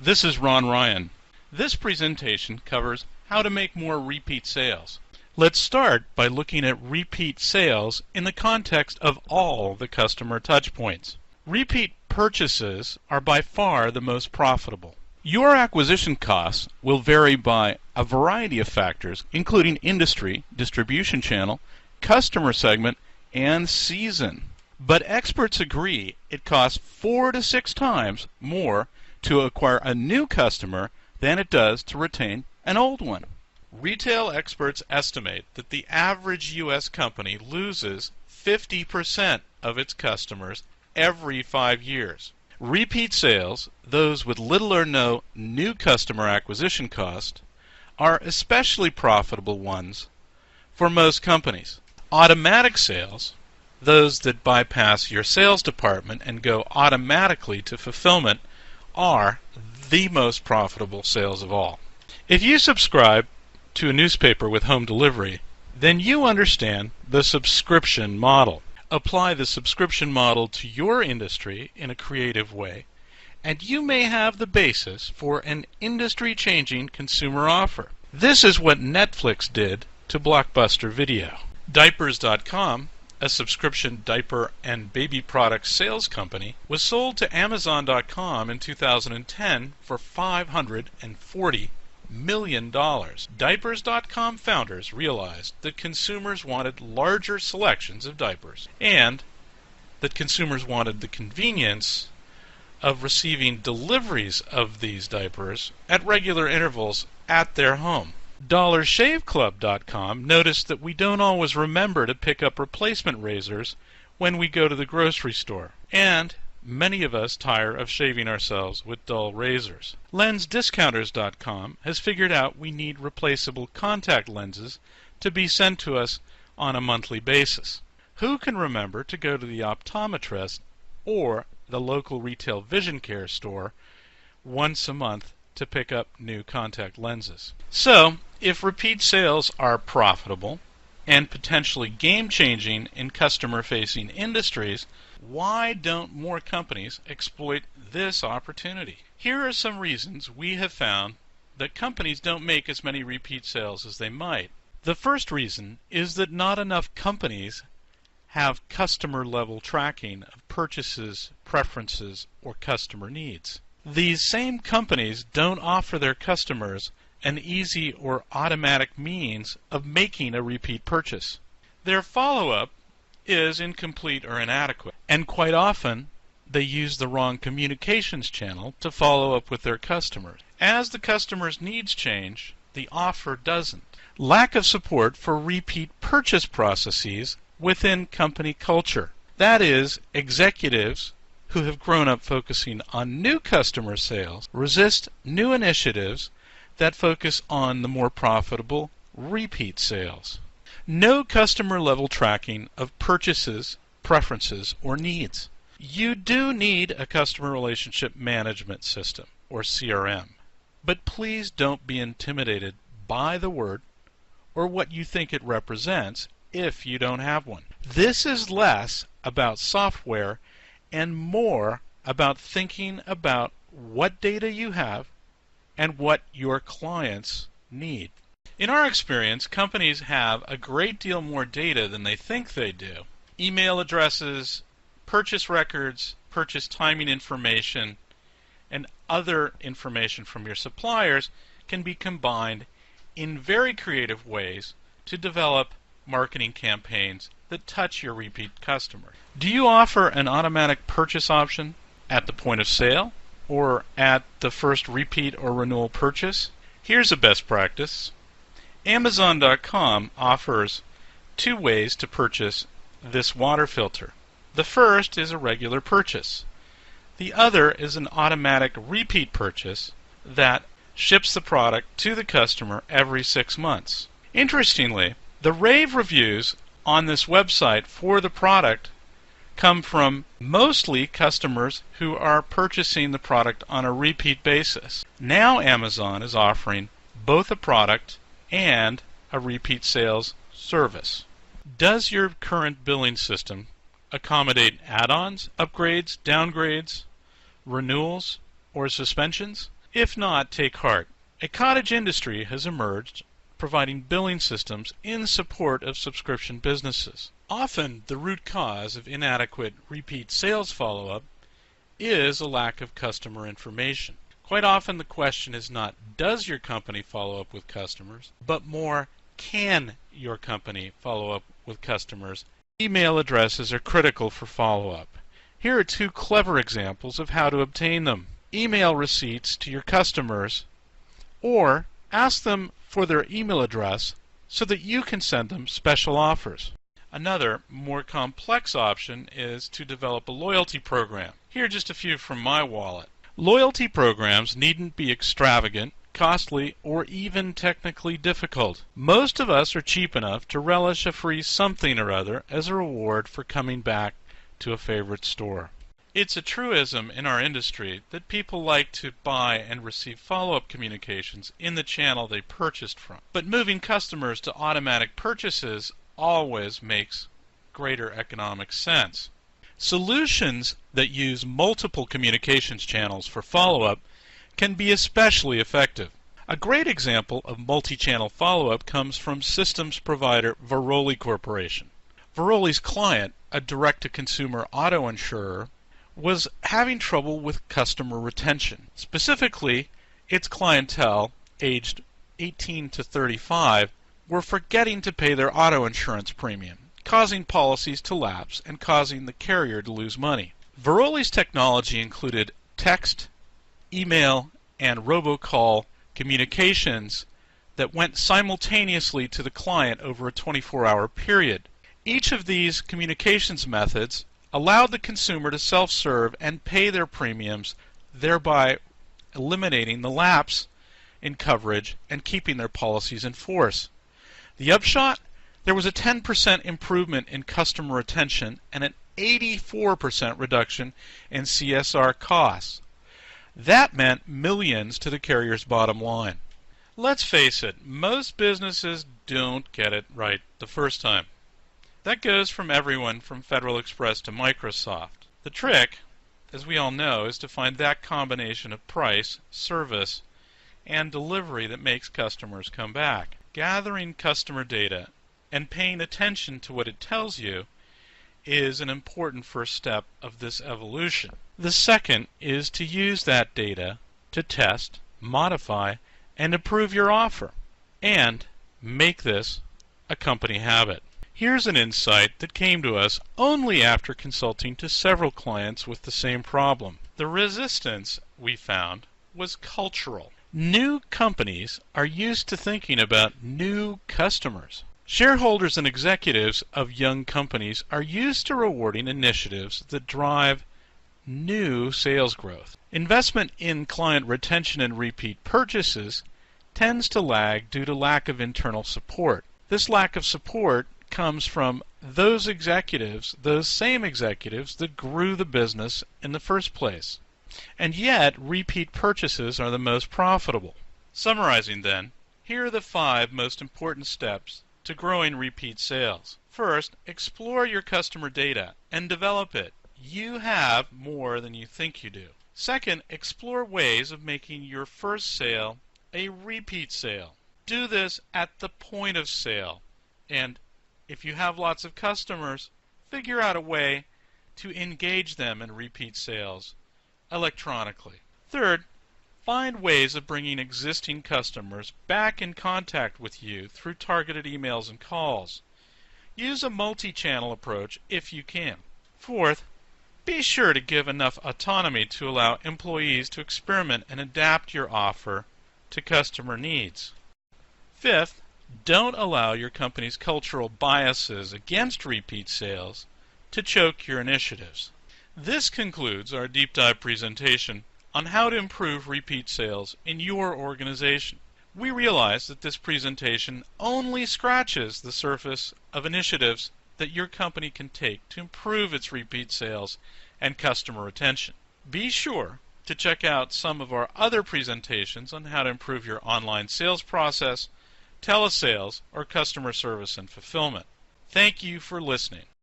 This is Ron Ryan. This presentation covers how to make more repeat sales. Let's start by looking at repeat sales in the context of all the customer touchpoints. Repeat purchases are by far the most profitable. Your acquisition costs will vary by a variety of factors, including industry, distribution channel, customer segment, and season. But experts agree it costs 4 to 6 times more to acquire a new customer than it does to retain an old one. Retail experts estimate that the average U.S. company loses 50% of its customers every 5 years. Repeat sales, those with little or no new customer acquisition cost, are especially profitable ones for most companies. Automatic sales, those that bypass your sales department and go automatically to fulfillment, are the most profitable sales of all. If you subscribe to a newspaper with home delivery, then you understand the subscription model. Apply the subscription model to your industry in a creative way, and you may have the basis for an industry-changing consumer offer. This is what Netflix did to Blockbuster Video. Diapers.com, a subscription diaper and baby products sales company, was sold to Amazon.com in 2010 for $540 million. Diapers.com founders realized that consumers wanted larger selections of diapers and that consumers wanted the convenience of receiving deliveries of these diapers at regular intervals at their home. DollarShaveClub.com noticed that we don't always remember to pick up replacement razors when we go to the grocery store, and many of us tire of shaving ourselves with dull razors. LensDiscounters.com has figured out we need replaceable contact lenses to be sent to us on a monthly basis. Who can remember to go to the optometrist or the local retail vision care store once a month to pick up new contact lenses? So, if repeat sales are profitable and potentially game-changing in customer-facing industries, why don't more companies exploit this opportunity? Here are some reasons we have found that companies don't make as many repeat sales as they might. The first reason is that not enough companies have customer-level tracking of purchases, preferences, or customer needs. These same companies don't offer their customers an easy or automatic means of making a repeat purchase. Their follow-up is incomplete or inadequate, and quite often they use the wrong communications channel to follow up with their customers. As the customer's needs change, the offer doesn't. Lack of support for repeat purchase processes within company culture. That is, executives who have grown up focusing on new customer sales resist new initiatives that focus on the more profitable repeat sales. No customer-level tracking of purchases, preferences, or needs. You do need a customer relationship management system, or CRM. But please don't be intimidated by the word or what you think it represents if you don't have one. This is less about software and more about thinking about what data you have and what your clients need. In our experience, companies have a great deal more data than they think they do. Email addresses, purchase records, purchase timing information, and other information from your suppliers can be combined in very creative ways to develop marketing campaigns that touch your repeat customer. Do you offer an automatic purchase option at the point of sale or at the first repeat or renewal purchase? Here's a best practice. Amazon.com offers 2 ways to purchase this water filter. The first is a regular purchase. The other is an automatic repeat purchase that ships the product to the customer every 6 months. Interestingly, the rave reviews on this website for the product come from mostly customers who are purchasing the product on a repeat basis. Now Amazon is offering both a product and a repeat sales service. Does your current billing system accommodate add-ons, upgrades, downgrades, renewals, or suspensions? If not, take heart. A cottage industry has emerged providing billing systems in support of subscription businesses. Often, the root cause of inadequate repeat sales follow-up is a lack of customer information. Quite often the question is not, does your company follow up with customers, but more, can your company follow up with customers? Email addresses are critical for follow-up. Here are two clever examples of how to obtain them. Email receipts to your customers, or ask them for their email address so that you can send them special offers. Another, more complex option is to develop a loyalty program. Here are just a few from my wallet. Loyalty programs needn't be extravagant, costly, or even technically difficult. Most of us are cheap enough to relish a free something or other as a reward for coming back to a favorite store. It's a truism in our industry that people like to buy and receive follow-up communications in the channel they purchased from. But moving customers to automatic purchases always makes greater economic sense. Solutions that use multiple communications channels for follow-up can be especially effective. A great example of multi-channel follow-up comes from systems provider Varolli Corporation. Varolli's client, a direct-to-consumer auto insurer, was having trouble with customer retention. Specifically, its clientele, aged 18 to 35, were forgetting to pay their auto insurance premium, causing policies to lapse and causing the carrier to lose money. Varolli's technology included text, email, and robocall communications that went simultaneously to the client over a 24-hour period. Each of these communications methods allowed the consumer to self-serve and pay their premiums, thereby eliminating the lapse in coverage and keeping their policies in force. The upshot? There was a 10% improvement in customer retention and an 84% reduction in CSR costs. That meant millions to the carrier's bottom line. Let's face it, most businesses don't get it right the first time. That goes from everyone from Federal Express to Microsoft. The trick, as we all know, is to find that combination of price, service, and delivery that makes customers come back. Gathering customer data and paying attention to what it tells you is an important first step of this evolution. The second is to use that data to test, modify, and improve your offer, and make this a company habit. Here's an insight that came to us only after consulting to several clients with the same problem. The resistance, we found, was cultural. New companies are used to thinking about new customers. Shareholders and executives of young companies are used to rewarding initiatives that drive new sales growth. Investment in client retention and repeat purchases tends to lag due to lack of internal support. This lack of support comes from those same executives that grew the business in the first place. And yet, repeat purchases are the most profitable. Summarizing then, here are the 5 most important steps to growing repeat sales. First, explore your customer data and develop it. You have more than you think you do. Second, explore ways of making your first sale a repeat sale. Do this at the point of sale, and if you have lots of customers, figure out a way to engage them in repeat sales electronically. Third, find ways of bringing existing customers back in contact with you through targeted emails and calls. Use a multi-channel approach if you can. Fourth, be sure to give enough autonomy to allow employees to experiment and adapt your offer to customer needs. Fifth, don't allow your company's cultural biases against repeat sales to choke your initiatives. This concludes our deep dive presentation on how to improve repeat sales in your organization. We realize that this presentation only scratches the surface of initiatives that your company can take to improve its repeat sales and customer retention. Be sure to check out some of our other presentations on how to improve your online sales process, telesales, or customer service and fulfillment. Thank you for listening.